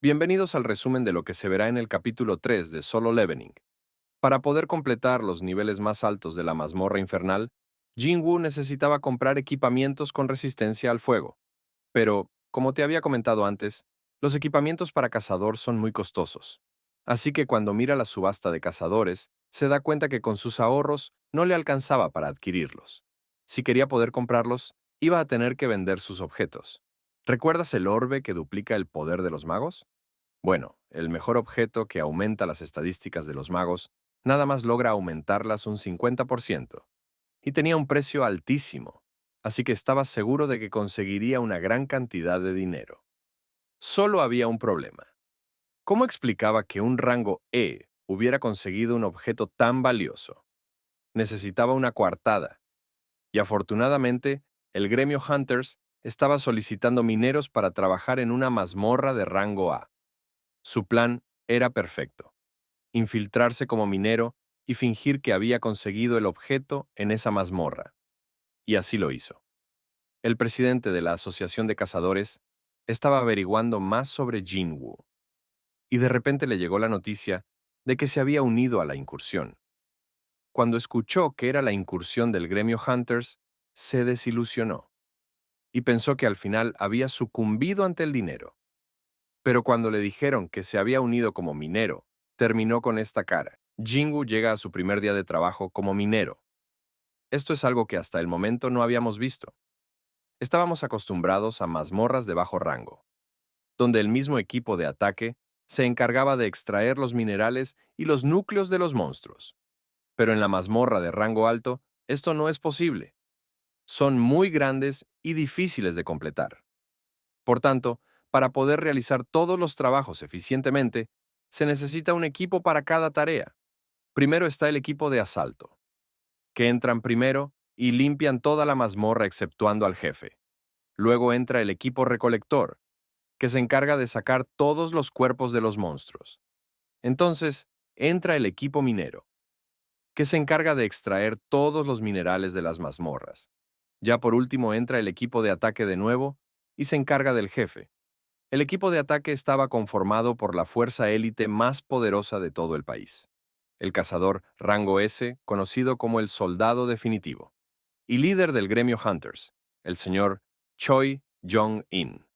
Bienvenidos al resumen de lo que se verá en el capítulo 3 de Solo Leveling. Para poder completar los niveles más altos de la mazmorra infernal, Jinwoo necesitaba comprar equipamientos con resistencia al fuego. Pero, como te había comentado antes, los equipamientos para cazador son muy costosos. Así que cuando mira la subasta de cazadores, se da cuenta que con sus ahorros no le alcanzaba para adquirirlos. Si quería poder comprarlos, iba a tener que vender sus objetos. ¿Recuerdas el orbe que duplica el poder de los magos? Bueno, el mejor objeto que aumenta las estadísticas de los magos nada más logra aumentarlas un 50%, y tenía un precio altísimo, así que estaba seguro de que conseguiría una gran cantidad de dinero. Solo había un problema. ¿Cómo explicaba que un rango E hubiera conseguido un objeto tan valioso? Necesitaba una coartada, y afortunadamente, el gremio Hunters estaba solicitando mineros para trabajar en una mazmorra de rango A. Su plan era perfecto: infiltrarse como minero y fingir que había conseguido el objeto en esa mazmorra. Y así lo hizo. El presidente de la Asociación de Cazadores estaba averiguando más sobre Jinwoo, y de repente le llegó la noticia de que se había unido a la incursión. Cuando escuchó que era la incursión del gremio Hunters, se desilusionó y pensó que al final había sucumbido ante el dinero. Pero cuando le dijeron que se había unido como minero, terminó con esta cara. Jinwoo llega a su primer día de trabajo como minero. Esto es algo que hasta el momento no habíamos visto. Estábamos acostumbrados a mazmorras de bajo rango, donde el mismo equipo de ataque se encargaba de extraer los minerales y los núcleos de los monstruos. Pero en la mazmorra de rango alto, esto no es posible. Son muy grandes y difíciles de completar. Por tanto, para poder realizar todos los trabajos eficientemente, se necesita un equipo para cada tarea. Primero está el equipo de asalto, que entran primero y limpian toda la mazmorra exceptuando al jefe. Luego entra el equipo recolector, que se encarga de sacar todos los cuerpos de los monstruos. Entonces, entra el equipo minero, que se encarga de extraer todos los minerales de las mazmorras. Ya por último entra el equipo de ataque de nuevo y se encarga del jefe. El equipo de ataque estaba conformado por la fuerza élite más poderosa de todo el país: el cazador rango S, conocido como el soldado definitivo, y líder del gremio Hunters, el señor Choi Jong-in.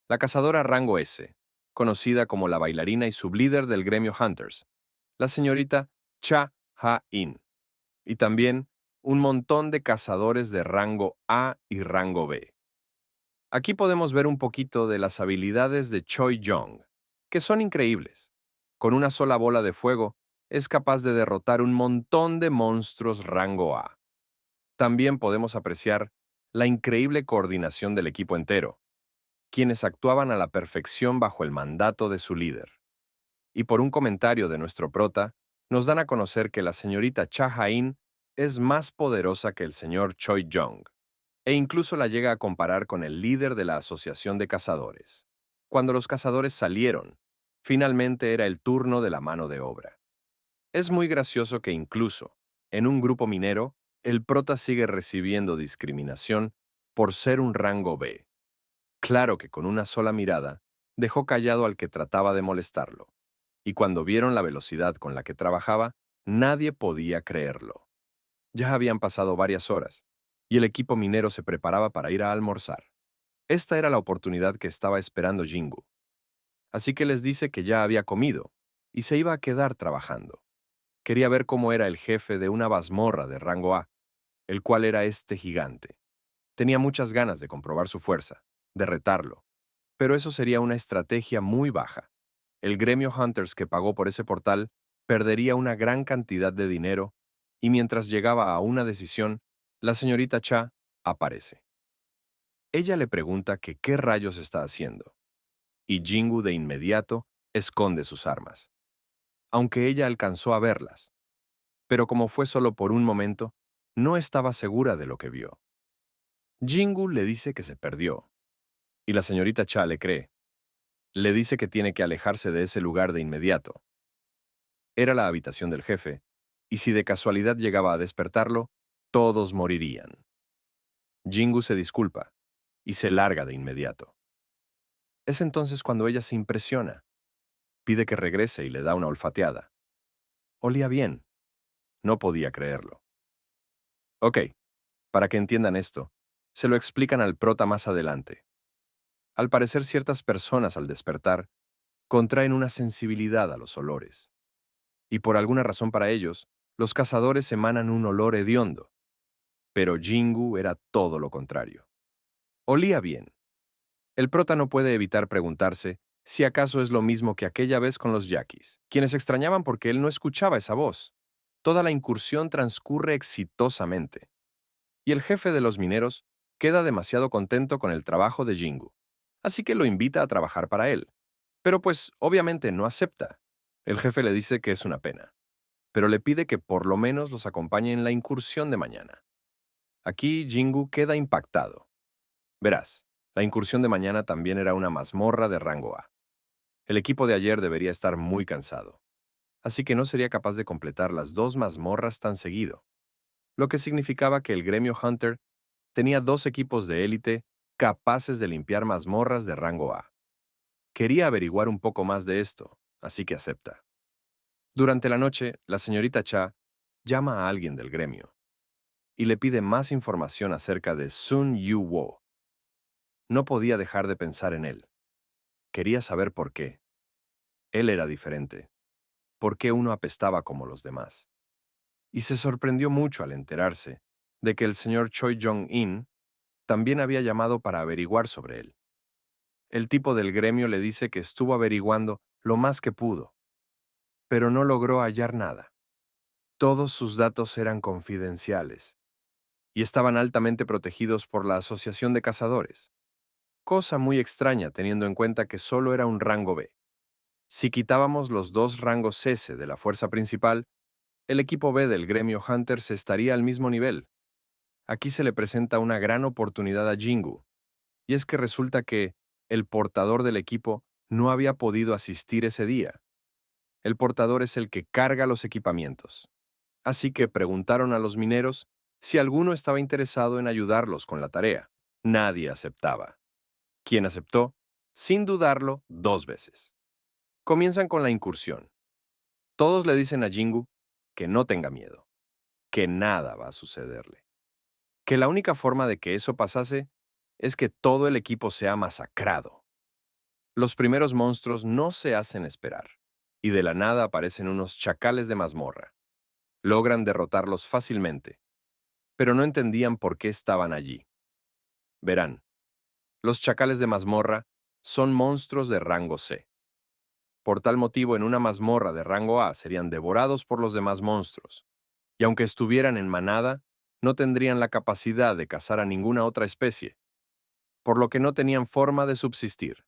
La cazadora rango S, conocida como la bailarina y sublíder del gremio Hunters, la señorita Cha Ha-in. Y también un montón de cazadores de rango A y rango B. Aquí podemos ver un poquito de las habilidades de Choi Jong, que son increíbles. Con una sola bola de fuego, es capaz de derrotar un montón de monstruos rango A. También podemos apreciar la increíble coordinación del equipo entero, quienes actuaban a la perfección bajo el mandato de su líder. Y por un comentario de nuestro prota, nos dan a conocer que la señorita Cha Ha-in es más poderosa que el señor Choi Jong, e incluso la llega a comparar con el líder de la Asociación de Cazadores. Cuando los cazadores salieron, finalmente era el turno de la mano de obra. Es muy gracioso que incluso, en un grupo minero, el prota sigue recibiendo discriminación por ser un rango B. Claro que con una sola mirada, dejó callado al que trataba de molestarlo. Y cuando vieron la velocidad con la que trabajaba, nadie podía creerlo. Ya habían pasado varias horas, y el equipo minero se preparaba para ir a almorzar. Esta era la oportunidad que estaba esperando Jingu. Así que les dice que ya había comido, y se iba a quedar trabajando. Quería ver cómo era el jefe de una mazmorra de rango A, el cual era este gigante. Tenía muchas ganas de comprobar su fuerza, de retarlo, pero eso sería una estrategia muy baja. El gremio Hunters que pagó por ese portal perdería una gran cantidad de dinero, y mientras llegaba a una decisión, la señorita Cha aparece. Ella le pregunta que qué rayos está haciendo, y Jingu de inmediato esconde sus armas, aunque ella alcanzó a verlas, pero como fue solo por un momento, no estaba segura de lo que vio. Jingu le dice que se perdió, y la señorita Cha le cree. Le dice que tiene que alejarse de ese lugar de inmediato. Era la habitación del jefe, y si de casualidad llegaba a despertarlo, todos morirían. Jingu se disculpa y se larga de inmediato. Es entonces cuando ella se impresiona. Pide que regrese y le da una olfateada. Olía bien. No podía creerlo. Ok, para que entiendan esto, se lo explican al prota más adelante. Al parecer, ciertas personas al despertar contraen una sensibilidad a los olores. Y por alguna razón para ellos, los cazadores emanan un olor hediondo. Pero Jingu era todo lo contrario. Olía bien. El prota no puede evitar preguntarse si acaso es lo mismo que aquella vez con los yaquis, quienes extrañaban porque él no escuchaba esa voz. Toda la incursión transcurre exitosamente, y el jefe de los mineros queda demasiado contento con el trabajo de Jingu, así que lo invita a trabajar para él. Pero pues obviamente no acepta. El jefe le dice que es una pena, pero le pide que por lo menos los acompañe en la incursión de mañana. Aquí Jingu queda impactado. Verás, la incursión de mañana también era una mazmorra de rango A. El equipo de ayer debería estar muy cansado, así que no sería capaz de completar las dos mazmorras tan seguido, lo que significaba que el gremio Hunter tenía dos equipos de élite capaces de limpiar mazmorras de rango A. Quería averiguar un poco más de esto, así que acepta. Durante la noche, la señorita Cha llama a alguien del gremio y le pide más información acerca de Sun Yu Wo. No podía dejar de pensar en él. Quería saber por qué. Él era diferente. ¿Por qué uno apestaba como los demás? Y se sorprendió mucho al enterarse de que el señor Choi Jong-in también había llamado para averiguar sobre él. El tipo del gremio le dice que estuvo averiguando lo más que pudo, pero no logró hallar nada. Todos sus datos eran confidenciales y estaban altamente protegidos por la Asociación de Cazadores, cosa muy extraña teniendo en cuenta que solo era un rango B. Si quitábamos los dos rangos S de la fuerza principal, el equipo B del gremio Hunters estaría al mismo nivel. Aquí se le presenta una gran oportunidad a Jingu, y es que resulta que el portador del equipo no había podido asistir ese día. El portador es el que carga los equipamientos. Así que preguntaron a los mineros si alguno estaba interesado en ayudarlos con la tarea. Nadie aceptaba. ¿Quién aceptó? Sin dudarlo, dos veces. Comienzan con la incursión. Todos le dicen a Jingu que no tenga miedo, que nada va a sucederle, que la única forma de que eso pasase es que todo el equipo sea masacrado. Los primeros monstruos no se hacen esperar, y de la nada aparecen unos chacales de mazmorra. Logran derrotarlos fácilmente, pero no entendían por qué estaban allí. Verán, los chacales de mazmorra son monstruos de rango C. Por tal motivo, en una mazmorra de rango A serían devorados por los demás monstruos, y aunque estuvieran en manada, no tendrían la capacidad de cazar a ninguna otra especie, por lo que no tenían forma de subsistir.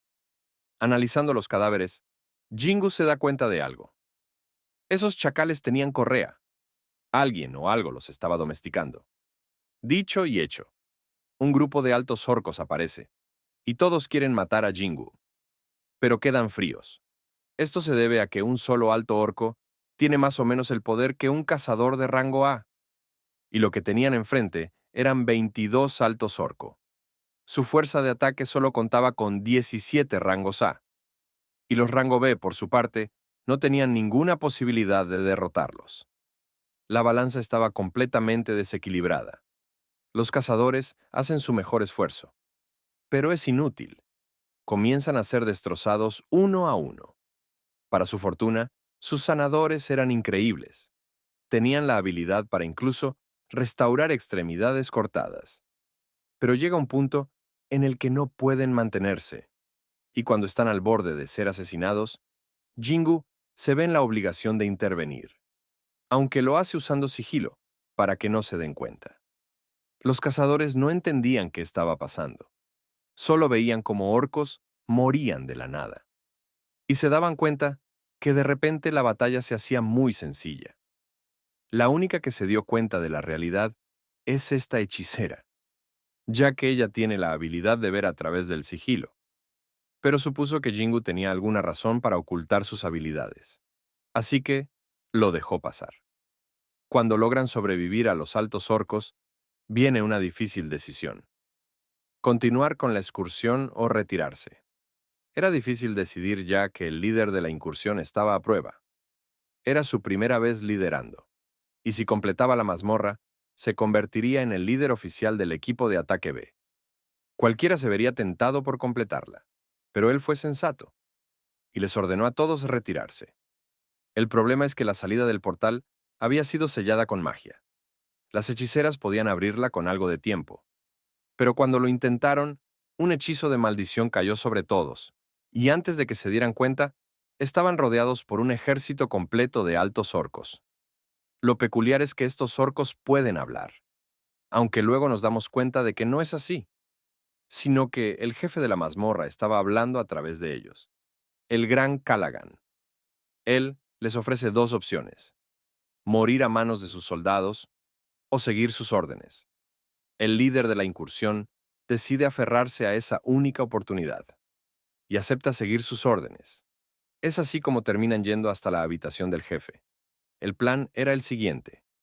Analizando los cadáveres, Jingu se da cuenta de algo. Esos chacales tenían correa. Alguien o algo los estaba domesticando. Dicho y hecho, un grupo de altos orcos aparece, y todos quieren matar a Jingu, pero quedan fríos. Esto se debe a que un solo alto orco tiene más o menos el poder que un cazador de rango A, y lo que tenían enfrente eran 22 altos orco. Su fuerza de ataque solo contaba con 17 rangos A, y los rango B, por su parte, no tenían ninguna posibilidad de derrotarlos. La balanza estaba completamente desequilibrada. Los cazadores hacen su mejor esfuerzo, pero es inútil. Comienzan a ser destrozados uno a uno. Para su fortuna, sus sanadores eran increíbles. Tenían la habilidad para incluso restaurar extremidades cortadas. Pero llega un punto en el que no pueden mantenerse, y cuando están al borde de ser asesinados, Jingu se ve en la obligación de intervenir, aunque lo hace usando sigilo, para que no se den cuenta. Los cazadores no entendían qué estaba pasando. Solo veían cómo orcos morían de la nada. Y se daban cuenta que de repente la batalla se hacía muy sencilla. La única que se dio cuenta de la realidad es esta hechicera, ya que ella tiene la habilidad de ver a través del sigilo, pero supuso que Jingu tenía alguna razón para ocultar sus habilidades. Así que lo dejó pasar. Cuando logran sobrevivir a los altos orcos, viene una difícil decisión: continuar con la excursión o retirarse. Era difícil decidir ya que el líder de la incursión estaba a prueba. Era su primera vez liderando, y si completaba la mazmorra, se convertiría en el líder oficial del equipo de ataque B. Cualquiera se vería tentado por completarla, pero él fue sensato y les ordenó a todos retirarse. El problema es que la salida del portal había sido sellada con magia. Las hechiceras podían abrirla con algo de tiempo, pero cuando lo intentaron, un hechizo de maldición cayó sobre todos, y antes de que se dieran cuenta, estaban rodeados por un ejército completo de altos orcos. Lo peculiar es que estos orcos pueden hablar, aunque luego nos damos cuenta de que no es así, sino que el jefe de la mazmorra estaba hablando a través de ellos, el gran Callaghan. Él les ofrece dos opciones: morir a manos de sus soldados o seguir sus órdenes. El líder de la incursión decide aferrarse a esa única oportunidad y acepta seguir sus órdenes. Es así como terminan yendo hasta la habitación del jefe. El plan era el siguiente: